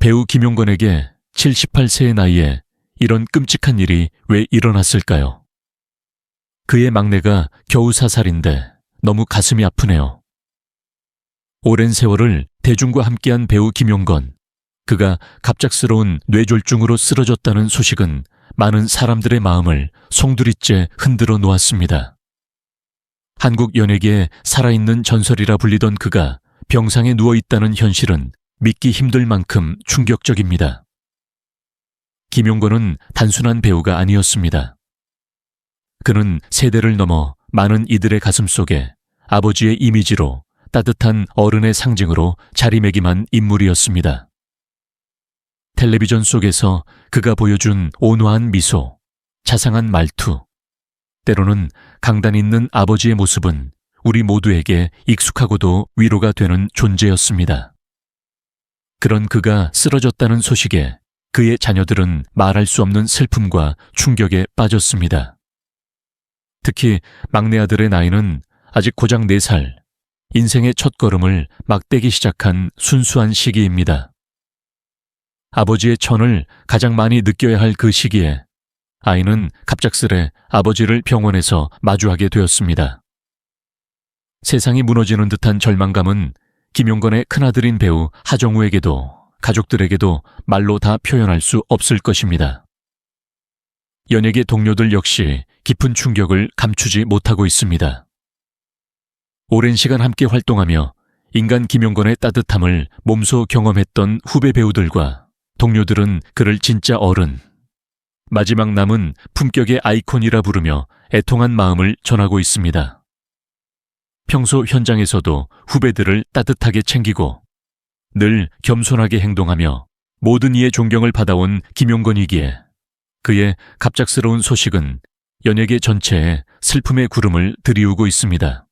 배우 김용건에게 78세의 나이에 이런 끔찍한 일이 왜 일어났을까요? 그의 막내가 겨우 4살인데 너무 가슴이 아프네요. 오랜 세월을 대중과 함께한 배우 김용건. 그가 갑작스러운 뇌졸중으로 쓰러졌다는 소식은 많은 사람들의 마음을 송두리째 흔들어 놓았습니다. 한국 연예계에 살아있는 전설이라 불리던 그가 병상에 누워있다는 현실은 믿기 힘들 만큼 충격적입니다. 김용건은 단순한 배우가 아니었습니다. 그는 세대를 넘어 많은 이들의 가슴 속에 아버지의 이미지로 따뜻한 어른의 상징으로 자리매김한 인물이었습니다. 텔레비전 속에서 그가 보여준 온화한 미소, 자상한 말투, 때로는 강단 있는 아버지의 모습은 우리 모두에게 익숙하고도 위로가 되는 존재였습니다. 그런 그가 쓰러졌다는 소식에 그의 자녀들은 말할 수 없는 슬픔과 충격에 빠졌습니다. 특히 막내 아들의 나이는 아직 고작 4살, 인생의 첫걸음을 막 떼기 시작한 순수한 시기입니다. 아버지의 천을 가장 많이 느껴야 할 그 시기에 아이는 갑작스레 아버지를 병원에서 마주하게 되었습니다. 세상이 무너지는 듯한 절망감은 김용건의 큰아들인 배우 하정우에게도 가족들에게도 말로 다 표현할 수 없을 것입니다. 연예계 동료들 역시 깊은 충격을 감추지 못하고 있습니다. 오랜 시간 함께 활동하며 인간 김용건의 따뜻함을 몸소 경험했던 후배 배우들과 동료들은 그를 진짜 어른, 마지막 남은 품격의 아이콘이라 부르며 애통한 마음을 전하고 있습니다. 평소 현장에서도 후배들을 따뜻하게 챙기고 늘 겸손하게 행동하며 모든 이의 존경을 받아온 김용건이기에 그의 갑작스러운 소식은 연예계 전체에 슬픔의 구름을 들이우고 있습니다.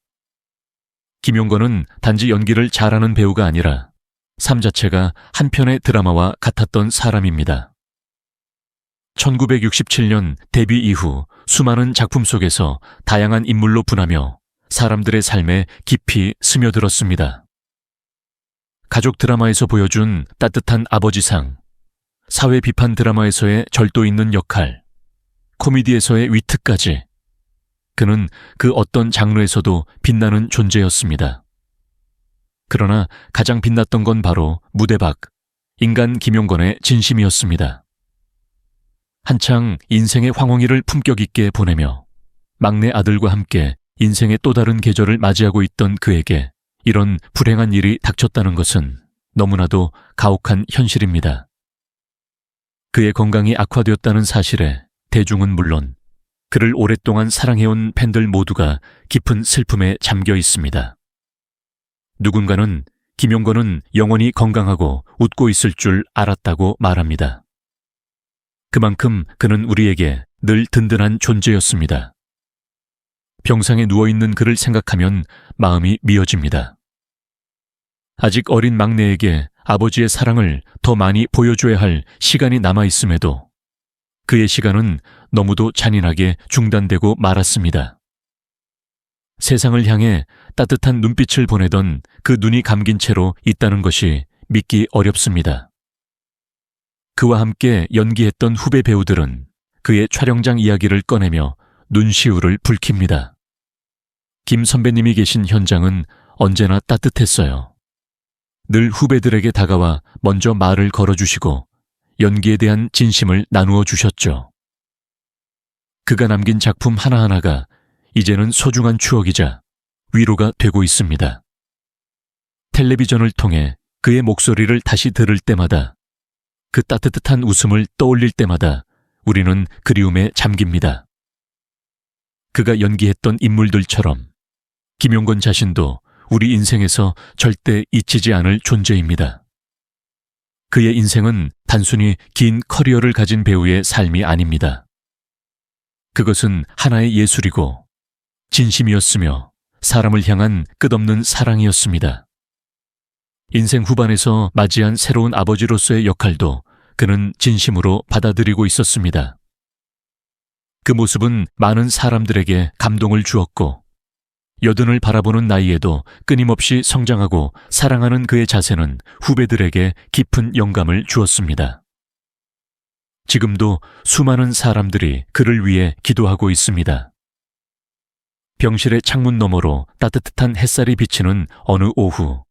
김용건은 단지 연기를 잘하는 배우가 아니라 삶 자체가 한 편의 드라마와 같았던 사람입니다. 1967년 데뷔 이후 수많은 작품 속에서 다양한 인물로 분하며 사람들의 삶에 깊이 스며들었습니다. 가족 드라마에서 보여준 따뜻한 아버지상, 사회 비판 드라마에서의 절도 있는 역할, 코미디에서의 위트까지 그는 그 어떤 장르에서도 빛나는 존재였습니다. 그러나 가장 빛났던 건 바로 무대 밖, 인간 김용건의 진심이었습니다. 한창 인생의 황홀이를 품격 있게 보내며 막내 아들과 함께 인생의 또 다른 계절을 맞이하고 있던 그에게 이런 불행한 일이 닥쳤다는 것은 너무나도 가혹한 현실입니다. 그의 건강이 악화되었다는 사실에 대중은 물론 그를 오랫동안 사랑해온 팬들 모두가 깊은 슬픔에 잠겨 있습니다. 누군가는 김용건은 영원히 건강하고 웃고 있을 줄 알았다고 말합니다. 그만큼 그는 우리에게 늘 든든한 존재였습니다. 병상에 누워있는 그를 생각하면 마음이 미어집니다. 아직 어린 막내에게 아버지의 사랑을 더 많이 보여줘야 할 시간이 남아있음에도 그의 시간은 너무도 잔인하게 중단되고 말았습니다. 세상을 향해 따뜻한 눈빛을 보내던 그 눈이 감긴 채로 있다는 것이 믿기 어렵습니다. 그와 함께 연기했던 후배 배우들은 그의 촬영장 이야기를 꺼내며 눈시울을 붉힙니다. 김 선배님이 계신 현장은 언제나 따뜻했어요. 늘 후배들에게 다가와 먼저 말을 걸어주시고 연기에 대한 진심을 나누어 주셨죠. 그가 남긴 작품 하나하나가 이제는 소중한 추억이자 위로가 되고 있습니다. 텔레비전을 통해 그의 목소리를 다시 들을 때마다, 그 따뜻한 웃음을 떠올릴 때마다 우리는 그리움에 잠깁니다. 그가 연기했던 인물들처럼 김용건 자신도 우리 인생에서 절대 잊히지 않을 존재입니다. 그의 인생은 단순히 긴 커리어를 가진 배우의 삶이 아닙니다. 그것은 하나의 예술이고 진심이었으며 사람을 향한 끝없는 사랑이었습니다. 인생 후반에서 맞이한 새로운 아버지로서의 역할도 그는 진심으로 받아들이고 있었습니다. 그 모습은 많은 사람들에게 감동을 주었고 여든을 바라보는 나이에도 끊임없이 성장하고 사랑하는 그의 자세는 후배들에게 깊은 영감을 주었습니다. 지금도 수많은 사람들이 그를 위해 기도하고 있습니다. 병실의 창문 너머로 따뜻한 햇살이 비치는 어느 오후,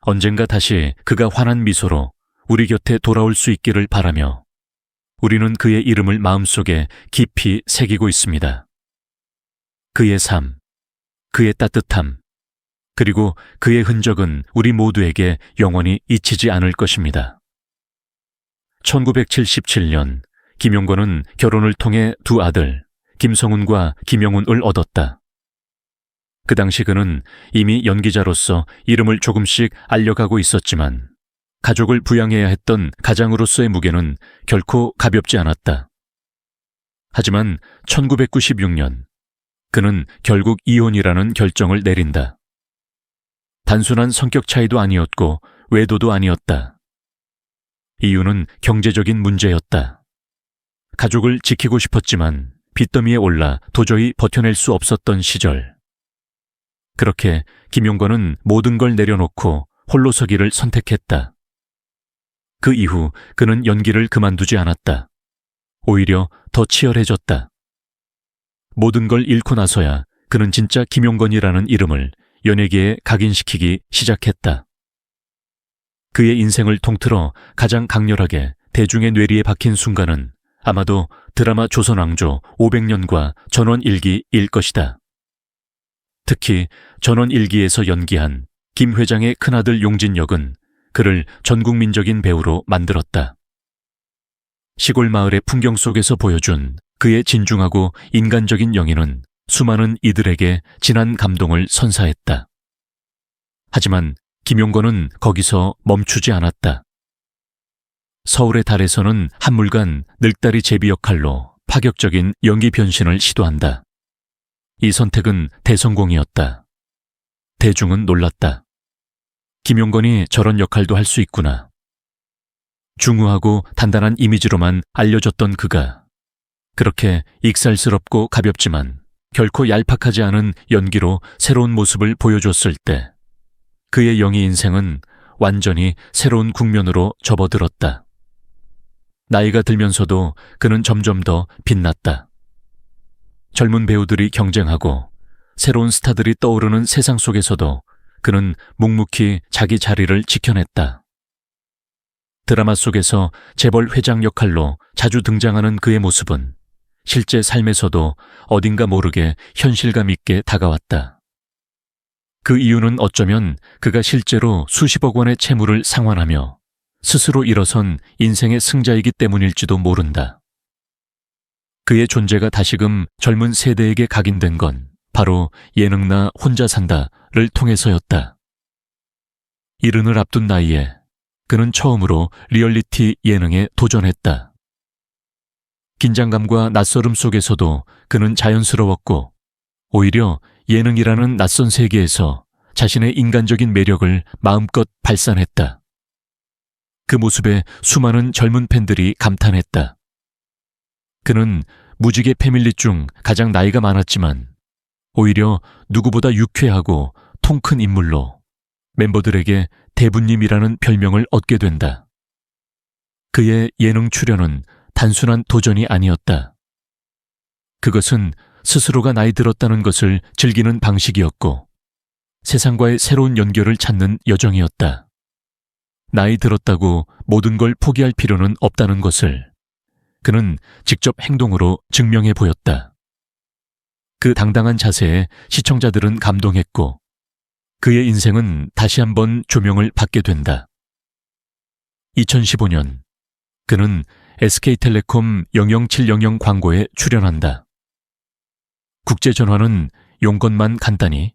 언젠가 다시 그가 환한 미소로 우리 곁에 돌아올 수 있기를 바라며 우리는 그의 이름을 마음속에 깊이 새기고 있습니다. 그의 삶, 그의 따뜻함, 그리고 그의 흔적은 우리 모두에게 영원히 잊히지 않을 것입니다. 1977년 김용건은 결혼을 통해 두 아들 김성훈과 김영훈을 얻었다. 그 당시 그는 이미 연기자로서 이름을 조금씩 알려가고 있었지만 가족을 부양해야 했던 가장으로서의 무게는 결코 가볍지 않았다. 하지만 1996년 그는 결국 이혼이라는 결정을 내린다. 단순한 성격 차이도 아니었고 외도도 아니었다. 이유는 경제적인 문제였다. 가족을 지키고 싶었지만 빚더미에 올라 도저히 버텨낼 수 없었던 시절. 그렇게 김용건은 모든 걸 내려놓고 홀로 서기를 선택했다. 그 이후 그는 연기를 그만두지 않았다. 오히려 더 치열해졌다. 모든 걸 잃고 나서야 그는 진짜 김용건이라는 이름을 연예계에 각인시키기 시작했다. 그의 인생을 통틀어 가장 강렬하게 대중의 뇌리에 박힌 순간은 아마도 드라마 조선왕조 500년과 전원일기일 것이다. 특히 전원일기에서 연기한 김 회장의 큰아들 용진 역은 그를 전국민적인 배우로 만들었다. 시골 마을의 풍경 속에서 보여준 그의 진중하고 인간적인 영인은 수많은 이들에게 진한 감동을 선사했다. 하지만 김용건은 거기서 멈추지 않았다. 서울의 달에서는 한물간 늙다리 제비 역할로 파격적인 연기 변신을 시도한다. 이 선택은 대성공이었다. 대중은 놀랐다. 김용건이 저런 역할도 할 수 있구나. 중후하고 단단한 이미지로만 알려졌던 그가 그렇게 익살스럽고 가볍지만 결코 얄팍하지 않은 연기로 새로운 모습을 보여줬을 때 그의 연기 인생은 완전히 새로운 국면으로 접어들었다. 나이가 들면서도 그는 점점 더 빛났다. 젊은 배우들이 경쟁하고 새로운 스타들이 떠오르는 세상 속에서도 그는 묵묵히 자기 자리를 지켜냈다. 드라마 속에서 재벌 회장 역할로 자주 등장하는 그의 모습은 실제 삶에서도 어딘가 모르게 현실감 있게 다가왔다. 그 이유는 어쩌면 그가 실제로 수십억 원의 채무를 상환하며 스스로 일어선 인생의 승자이기 때문일지도 모른다. 그의 존재가 다시금 젊은 세대에게 각인된 건 바로 예능나 혼자 산다를 통해서였다. 이른을 앞둔 나이에 그는 처음으로 리얼리티 예능에 도전했다. 긴장감과 낯설음 속에서도 그는 자연스러웠고 오히려 예능이라는 낯선 세계에서 자신의 인간적인 매력을 마음껏 발산했다. 그 모습에 수많은 젊은 팬들이 감탄했다. 그는 무지개 패밀리 중 가장 나이가 많았지만 오히려 누구보다 유쾌하고 통 큰 인물로 멤버들에게 대부님이라는 별명을 얻게 된다. 그의 예능 출연은 단순한 도전이 아니었다. 그것은 스스로가 나이 들었다는 것을 즐기는 방식이었고 세상과의 새로운 연결을 찾는 여정이었다. 나이 들었다고 모든 걸 포기할 필요는 없다는 것을 그는 직접 행동으로 증명해 보였다. 그 당당한 자세에 시청자들은 감동했고 그의 인생은 다시 한번 조명을 받게 된다. 2015년 그는 SK텔레콤 00700 광고에 출연한다. 국제전화는 용건만 간단히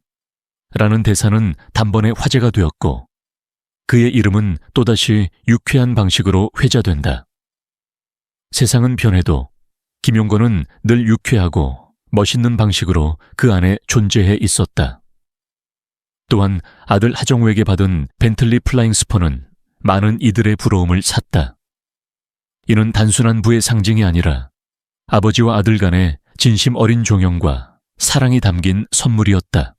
라는 대사는 단번에 화제가 되었고 그의 이름은 또다시 유쾌한 방식으로 회자된다. 세상은 변해도 김용건은 늘 유쾌하고 멋있는 방식으로 그 안에 존재해 있었다. 또한 아들 하정우에게 받은 벤틀리 플라잉 스퍼는 많은 이들의 부러움을 샀다. 이는 단순한 부의 상징이 아니라 아버지와 아들 간의 진심 어린 종영과 사랑이 담긴 선물이었다.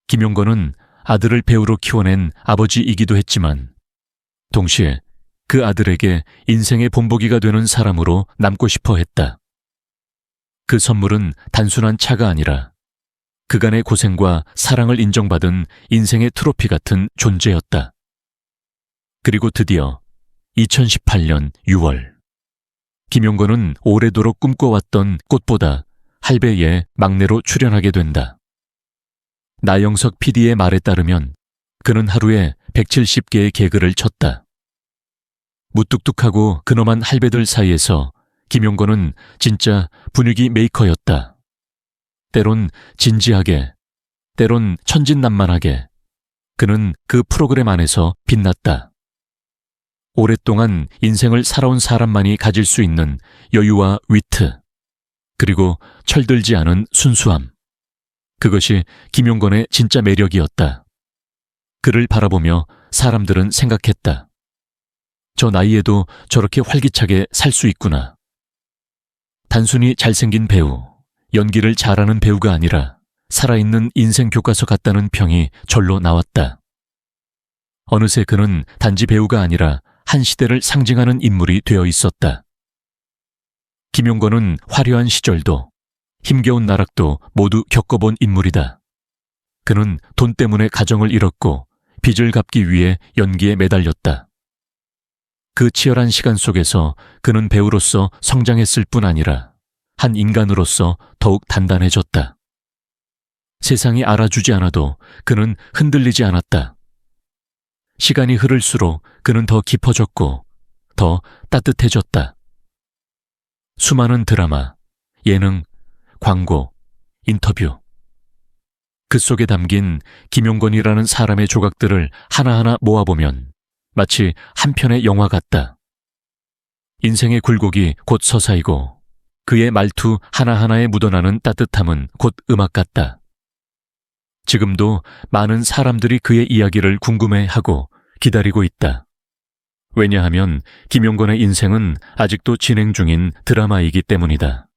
김용건은 아들을 배우로 키워낸 아버지이기도 했지만 동시에 그 아들에게 인생의 본보기가 되는 사람으로 남고 싶어 했다. 그 선물은 단순한 차가 아니라 그간의 고생과 사랑을 인정받은 인생의 트로피 같은 존재였다. 그리고 드디어 2018년 6월 김용건은 오래도록 꿈꿔왔던 꽃보다 할배의 막내로 출연하게 된다. 나영석 PD의 말에 따르면 그는 하루에 170개의 개그를 쳤다. 무뚝뚝하고 근엄한 할배들 사이에서 김용건은 진짜 분위기 메이커였다. 때론 진지하게, 때론 천진난만하게 그는 그 프로그램 안에서 빛났다. 오랫동안 인생을 살아온 사람만이 가질 수 있는 여유와 위트, 그리고 철들지 않은 순수함. 그것이 김용건의 진짜 매력이었다. 그를 바라보며 사람들은 생각했다. 저 나이에도 저렇게 활기차게 살 수 있구나. 단순히 잘생긴 배우, 연기를 잘하는 배우가 아니라 살아있는 인생 교과서 같다는 평이 절로 나왔다. 어느새 그는 단지 배우가 아니라 한 시대를 상징하는 인물이 되어 있었다. 김용건은 화려한 시절도 힘겨운 나락도 모두 겪어본 인물이다. 그는 돈 때문에 가정을 잃었고 빚을 갚기 위해 연기에 매달렸다. 그 치열한 시간 속에서 그는 배우로서 성장했을 뿐 아니라 한 인간으로서 더욱 단단해졌다. 세상이 알아주지 않아도 그는 흔들리지 않았다. 시간이 흐를수록 그는 더 깊어졌고 더 따뜻해졌다. 수많은 드라마, 예능, 광고, 인터뷰. 그 속에 담긴 김용건이라는 사람의 조각들을 하나하나 모아보면 마치 한 편의 영화 같다. 인생의 굴곡이 곧 서사이고 그의 말투 하나하나에 묻어나는 따뜻함은 곧 음악 같다. 지금도 많은 사람들이 그의 이야기를 궁금해하고 기다리고 있다. 왜냐하면 김용건의 인생은 아직도 진행 중인 드라마이기 때문이다.